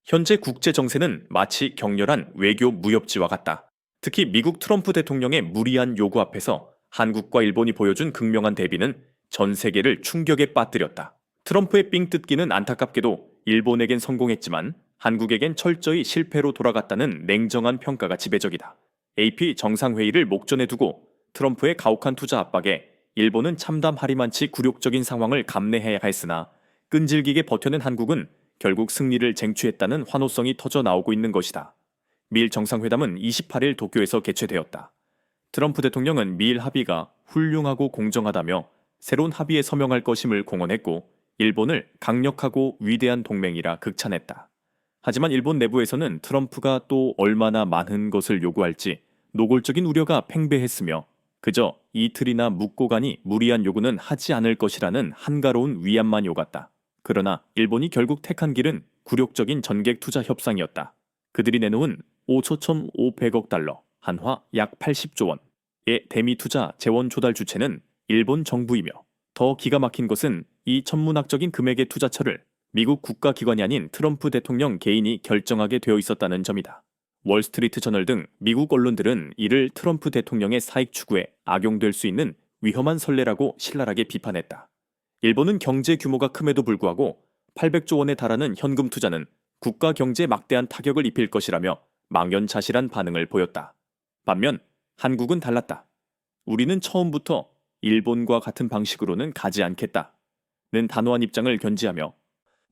현재 국제 정세는 마치 격렬한 외교 무협지와 같다. 특히 미국 트럼프 대통령의 무리한 요구 앞에서 한국과 일본이 보여준 극명한 대비는 전 세계를 충격에 빠뜨렸다. 트럼프의 삥 뜯기는 안타깝게도 일본에겐 성공했지만 한국에겐 철저히 실패로 돌아갔다는 냉정한 평가가 지배적이다. AP 정상회의를 목전에 두고 트럼프의 가혹한 투자 압박에 일본은 참담하리만치 굴욕적인 상황을 감내해야 했으나 끈질기게 버텨낸 한국은 결국 승리를 쟁취했다는 환호성이 터져 나오고 있는 것이다. 미일 정상회담은 28일 도쿄에서 개최되었다. 트럼프 대통령은 미일 합의가 훌륭하고 공정하다며 새로운 합의에 서명할 것임을 공언했고 일본을 강력하고 위대한 동맹이라 극찬했다. 하지만 일본 내부에서는 트럼프가 또 얼마나 많은 것을 요구할지 노골적인 우려가 팽배했으며 그저 이틀이나 묵고 가니 무리한 요구는 하지 않을 것이라는 한가로운 위안만 오갔다. 그러나 일본이 결국 택한 길은 굴욕적인 전객 투자 협상이었다. 그들이 내놓은 5조 1,500억 한화 약 80조 원의 대미 투자 재원 조달 주체는 일본 정부이며 더 기가 막힌 것은 이 천문학적인 금액의 투자처를 미국 국가기관이 아닌 트럼프 대통령 개인이 결정하게 되어 있었다는 점이다. 월스트리트 저널 등 미국 언론들은 이를 트럼프 대통령의 사익 추구에 악용될 수 있는 위험한 선례라고 신랄하게 비판했다. 일본은 경제 규모가 큼에도 불구하고 800조 원에 달하는 현금 투자는 국가 경제에 막대한 타격을 입힐 것이라며 망연자실한 반응을 보였다. 반면 한국은 달랐다. 우리는 처음부터 일본과 같은 방식으로는 가지 않겠다는 단호한 입장을 견지하며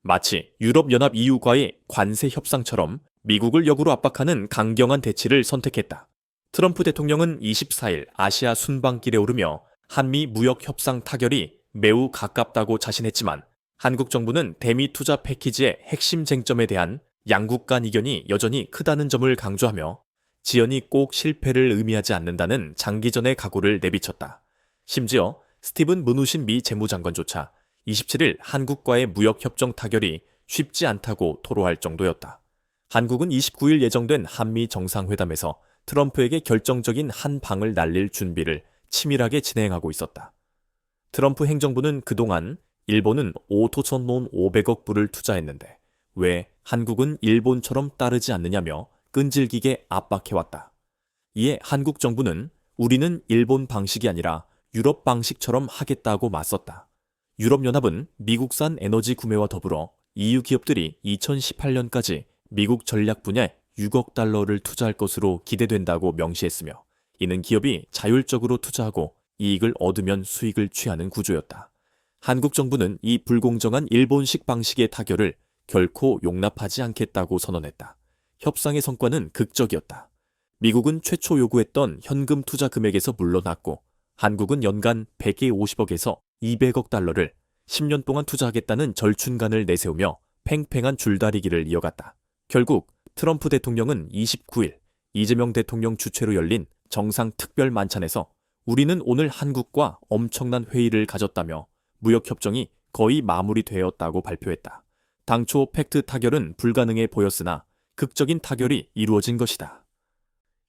마치 유럽연합 EU과의 관세 협상처럼 미국을 역으로 압박하는 강경한 대치를 선택했다. 트럼프 대통령은 24일 아시아 순방길에 오르며 한미 무역 협상 타결이 매우 가깝다고 자신했지만 한국 정부는 대미 투자 패키지의 핵심 쟁점에 대한 양국 간 이견이 여전히 크다는 점을 강조하며 지연이 꼭 실패를 의미하지 않는다는 장기전의 각오를 내비쳤다. 심지어 스티븐 문우신 미 재무장관조차 27일 한국과의 무역협정 타결이 쉽지 않다고 토로할 정도였다. 한국은 29일 예정된 한미 정상회담에서 트럼프에게 결정적인 한 방을 날릴 준비를 치밀하게 진행하고 있었다. 트럼프 행정부는 그동안 일본은 5조 1,500억 불을 투자했는데 왜 한국은 일본처럼 따르지 않느냐며 끈질기게 압박해왔다. 이에 한국 정부는 우리는 일본 방식이 아니라 유럽 방식처럼 하겠다고 맞섰다. 유럽연합은 미국산 에너지 구매와 더불어 EU 기업들이 2018년까지 미국 전략 분야에 6억 달러를 투자할 것으로 기대된다고 명시했으며 이는 기업이 자율적으로 투자하고 이익을 얻으면 수익을 취하는 구조였다. 한국 정부는 이 불공정한 일본식 방식의 타결을 결코 용납하지 않겠다고 선언했다. 협상의 성과는 극적이었다. 미국은 최초 요구했던 현금 투자 금액에서 물러났고 한국은 연간 150억에서 200억 달러를 10년 동안 투자하겠다는 절충간을 내세우며 팽팽한 줄다리기를 이어갔다. 결국 트럼프 대통령은 29일 이재명 대통령 주최로 열린 정상 특별 만찬에서 우리는 오늘 한국과 엄청난 회의를 가졌다며 무역협정이 거의 마무리되었다고 발표했다. 당초 팩트 타결은 불가능해 보였으나 극적인 타결이 이루어진 것이다.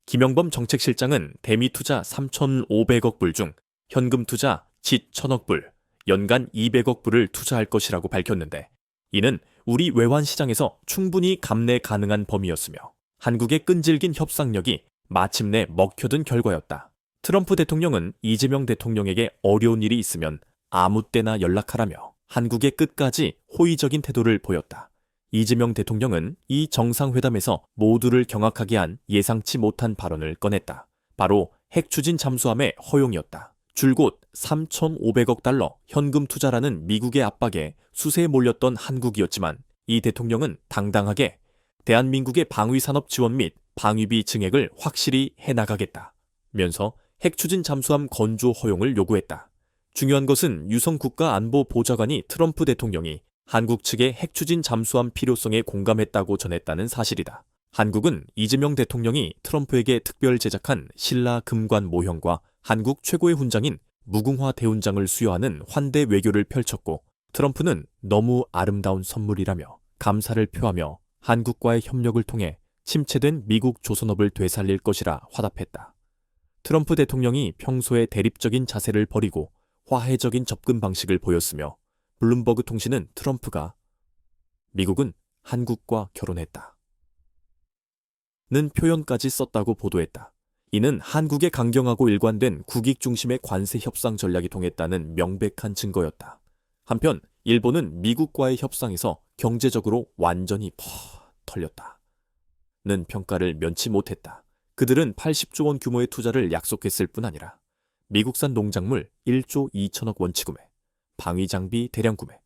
김영범 정책실장은 대미 투자 3,500억 불 중 현금 투자 짓 1,000억 불, 연간 200억 불을 투자할 것이라고 밝혔는데 이는 우리 외환 시장에서 충분히 감내 가능한 범위였으며 한국의 끈질긴 협상력이 마침내 먹혀든 결과였다. 트럼프 대통령은 이재명 대통령에게 어려운 일이 있으면 아무 때나 연락하라며 한국의 끝까지 호의적인 태도를 보였다. 이재명 대통령은 이 정상회담에서 모두를 경악하게 한 예상치 못한 발언을 꺼냈다. 바로 핵 추진 잠수함의 허용이었다. 줄곧 3,500억 달러 현금 투자라는 미국의 압박에 수세에 몰렸던 한국이었지만 이 대통령은 당당하게 대한민국의 방위산업 지원 및 방위비 증액을 확실히 해나가겠다면서 핵 추진 잠수함 건조 허용을 요구했다. 중요한 것은 유성 국가안보보좌관이 트럼프 대통령이 한국 측의 핵 추진 잠수함 필요성에 공감했다고 전했다는 사실이다. 한국은 이재명 대통령이 트럼프에게 특별 제작한 신라 금관 모형과 한국 최고의 훈장인 무궁화 대훈장을 수여하는 환대 외교를 펼쳤고 트럼프는 너무 아름다운 선물이라며 감사를 표하며 한국과의 협력을 통해 침체된 미국 조선업을 되살릴 것이라 화답했다. 트럼프 대통령이 평소에 대립적인 자세를 버리고 화해적인 접근 방식을 보였으며 블룸버그 통신은 트럼프가 미국은 한국과 결혼했다. 는 표현까지 썼다고 보도했다. 이는 한국의 강경하고 일관된 국익 중심의 관세 협상 전략이 통했다는 명백한 증거였다. 한편 일본은 미국과의 협상에서 경제적으로 완전히 털렸다. 는 평가를 면치 못했다. 그들은 80조 원 규모의 투자를 약속했을 뿐 아니라 미국산 농작물 1조 2천억 원치 구매, 방위 장비 대량 구매,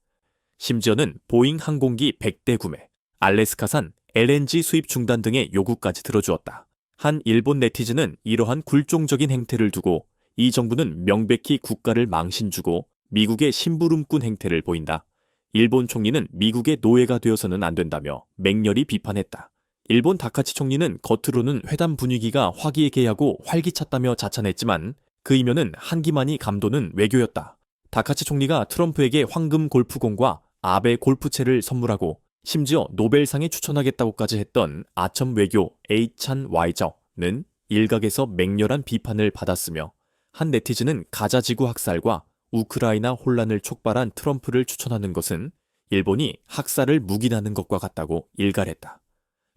심지어는 보잉 항공기 100대 구매, 알래스카산 LNG 수입 중단 등의 요구까지 들어주었다. 한 일본 네티즌은 이러한 굴종적인 행태를 두고 이 정부는 명백히 국가를 망신주고 미국의 심부름꾼 행태를 보인다. 일본 총리는 미국의 노예가 되어서는 안 된다며 맹렬히 비판했다. 일본 다카치 총리는 겉으로는 회담 분위기가 화기애애하고 활기찼다며 자찬했지만 그 이면은 한기만이 감도는 외교였다. 다카치 총리가 트럼프에게 황금 골프공과 아베 골프채를 선물하고 심지어 노벨상에 추천하겠다고까지 했던 아첨 외교 에이찬 와이저는 일각에서 맹렬한 비판을 받았으며 한 네티즌은 가자지구 학살과 우크라이나 혼란을 촉발한 트럼프를 추천하는 것은 일본이 학살을 묵인하는 것과 같다고 일갈했다.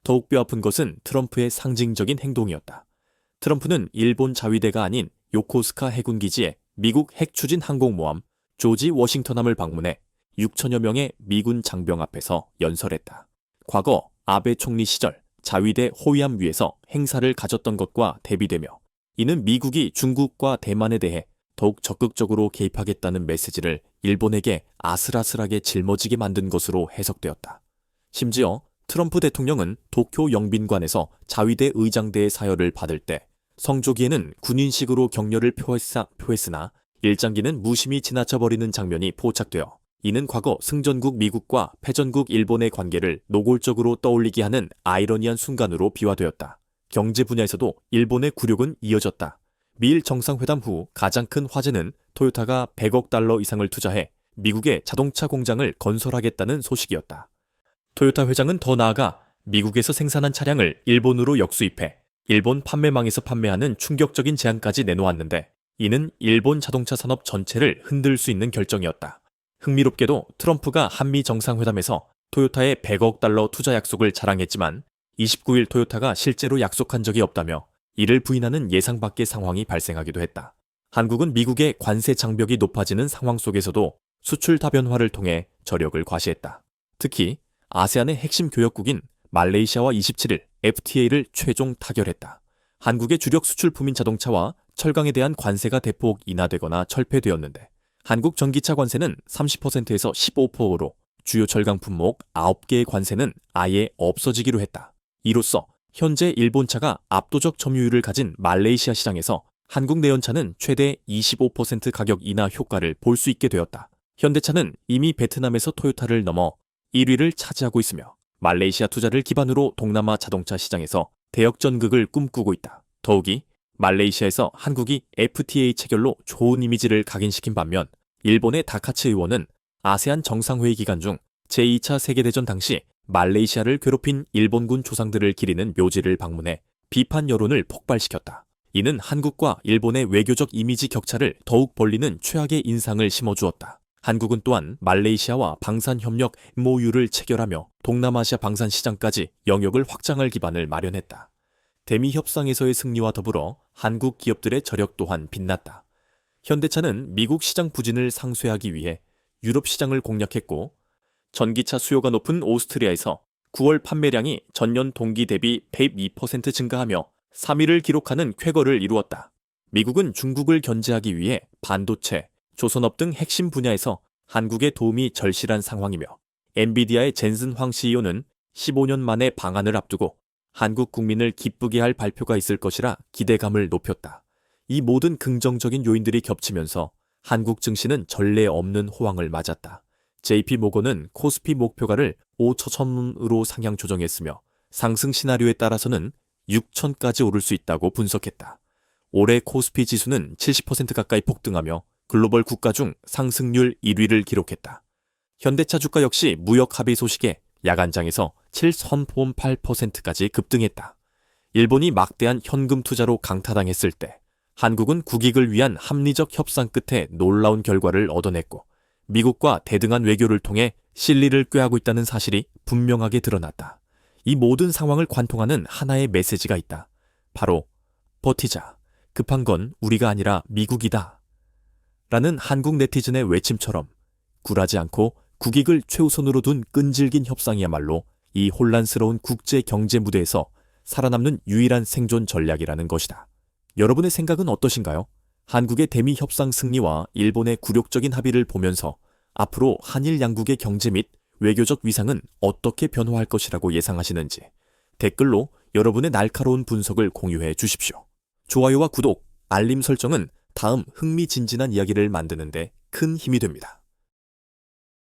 더욱 뼈아픈 것은 트럼프의 상징적인 행동이었다. 트럼프는 일본 자위대가 아닌 요코스카 해군기지에 미국 핵추진 항공모함 조지 워싱턴함을 방문해 6천여 명의 미군 장병 앞에서 연설했다. 과거 아베 총리 시절 자위대 호위함 위에서 행사를 가졌던 것과 대비되며 이는 미국이 중국과 대만에 대해 더욱 적극적으로 개입하겠다는 메시지를 일본에게 아슬아슬하게 짊어지게 만든 것으로 해석되었다. 심지어 트럼프 대통령은 도쿄 영빈관에서 자위대 의장대의 사열을 받을 때 성조기에는 군인식으로 격려를 표했으나 일장기는 무심히 지나쳐버리는 장면이 포착되어 이는 과거 승전국 미국과 패전국 일본의 관계를 노골적으로 떠올리게 하는 아이러니한 순간으로 비화되었다. 경제 분야에서도 일본의 굴욕은 이어졌다. 미일 정상회담 후 가장 큰 화제는 토요타가 100억 달러 이상을 투자해 미국의 자동차 공장을 건설하겠다는 소식이었다. 토요타 회장은 더 나아가 미국에서 생산한 차량을 일본으로 역수입해 일본 판매망에서 판매하는 충격적인 제안까지 내놓았는데 이는 일본 자동차 산업 전체를 흔들 수 있는 결정이었다. 흥미롭게도 트럼프가 한미 정상회담에서 토요타의 100억 달러 투자 약속을 자랑했지만 29일 토요타가 실제로 약속한 적이 없다며 이를 부인하는 예상 밖의 상황이 발생하기도 했다. 한국은 미국의 관세 장벽이 높아지는 상황 속에서도 수출 다변화를 통해 저력을 과시했다. 특히 아세안의 핵심 교역국인 말레이시아와 27일 FTA를 최종 타결했다. 한국의 주력 수출품인 자동차와 철강에 대한 관세가 대폭 인하되거나 철폐되었는데 한국 전기차 관세는 30%에서 15%로 주요 철강 품목 9개의 관세는 아예 없어지기로 했다. 이로써 현재 일본차가 압도적 점유율을 가진 말레이시아 시장에서 한국 내연차는 최대 25% 가격 인하 효과를 볼 수 있게 되었다. 현대차는 이미 베트남에서 토요타를 넘어 1위를 차지하고 있으며 말레이시아 투자를 기반으로 동남아 자동차 시장에서 대역전극을 꿈꾸고 있다. 더욱이 말레이시아에서 한국이 FTA 체결로 좋은 이미지를 각인시킨 반면 일본의 다카츠 의원은 아세안 정상회의 기간 중 제2차 세계대전 당시 말레이시아를 괴롭힌 일본군 조상들을 기리는 묘지를 방문해 비판 여론을 폭발시켰다. 이는 한국과 일본의 외교적 이미지 격차를 더욱 벌리는 최악의 인상을 심어주었다. 한국은 또한 말레이시아와 방산협력 MOU를 체결하며 동남아시아 방산 시장까지 영역을 확장할 기반을 마련했다. 대미 협상에서의 승리와 더불어 한국 기업들의 저력 또한 빛났다. 현대차는 미국 시장 부진을 상쇄하기 위해 유럽 시장을 공략했고 전기차 수요가 높은 오스트리아에서 9월 판매량이 전년 동기 대비 102% 증가하며 3위를 기록하는 쾌거를 이루었다. 미국은 중국을 견제하기 위해 반도체, 조선업 등 핵심 분야에서 한국의 도움이 절실한 상황이며 엔비디아의 젠슨 황 CEO는 15년 만에 방한을 앞두고 한국 국민을 기쁘게 할 발표가 있을 것이라 기대감을 높였다. 이 모든 긍정적인 요인들이 겹치면서 한국 증시는 전례 없는 호황을 맞았다. JP모건은 코스피 목표가를 5,000원으로 상향 조정했으며 상승 시나리오에 따라서는 6,000까지 오를 수 있다고 분석했다. 올해 코스피 지수는 70% 가까이 폭등하며 글로벌 국가 중 상승률 1위를 기록했다. 현대차 주가 역시 무역 합의 소식에 야간장에서 7.8%까지 급등했다. 일본이 막대한 현금 투자로 강타당했을 때 한국은 국익을 위한 합리적 협상 끝에 놀라운 결과를 얻어냈고 미국과 대등한 외교를 통해 실리를 꾀하고 있다는 사실이 분명하게 드러났다. 이 모든 상황을 관통하는 하나의 메시지가 있다. 바로 버티자. 급한 건 우리가 아니라 미국이다. 라는 한국 네티즌의 외침처럼 굴하지 않고 국익을 최우선으로 둔 끈질긴 협상이야말로 이 혼란스러운 국제 경제 무대에서 살아남는 유일한 생존 전략이라는 것이다. 여러분의 생각은 어떠신가요? 한국의 대미 협상 승리와 일본의 굴욕적인 합의를 보면서 앞으로 한일 양국의 경제 및 외교적 위상은 어떻게 변화할 것이라고 예상하시는지 댓글로 여러분의 날카로운 분석을 공유해 주십시오. 좋아요와 구독, 알림 설정은 다음 흥미진진한 이야기를 만드는 데 큰 힘이 됩니다.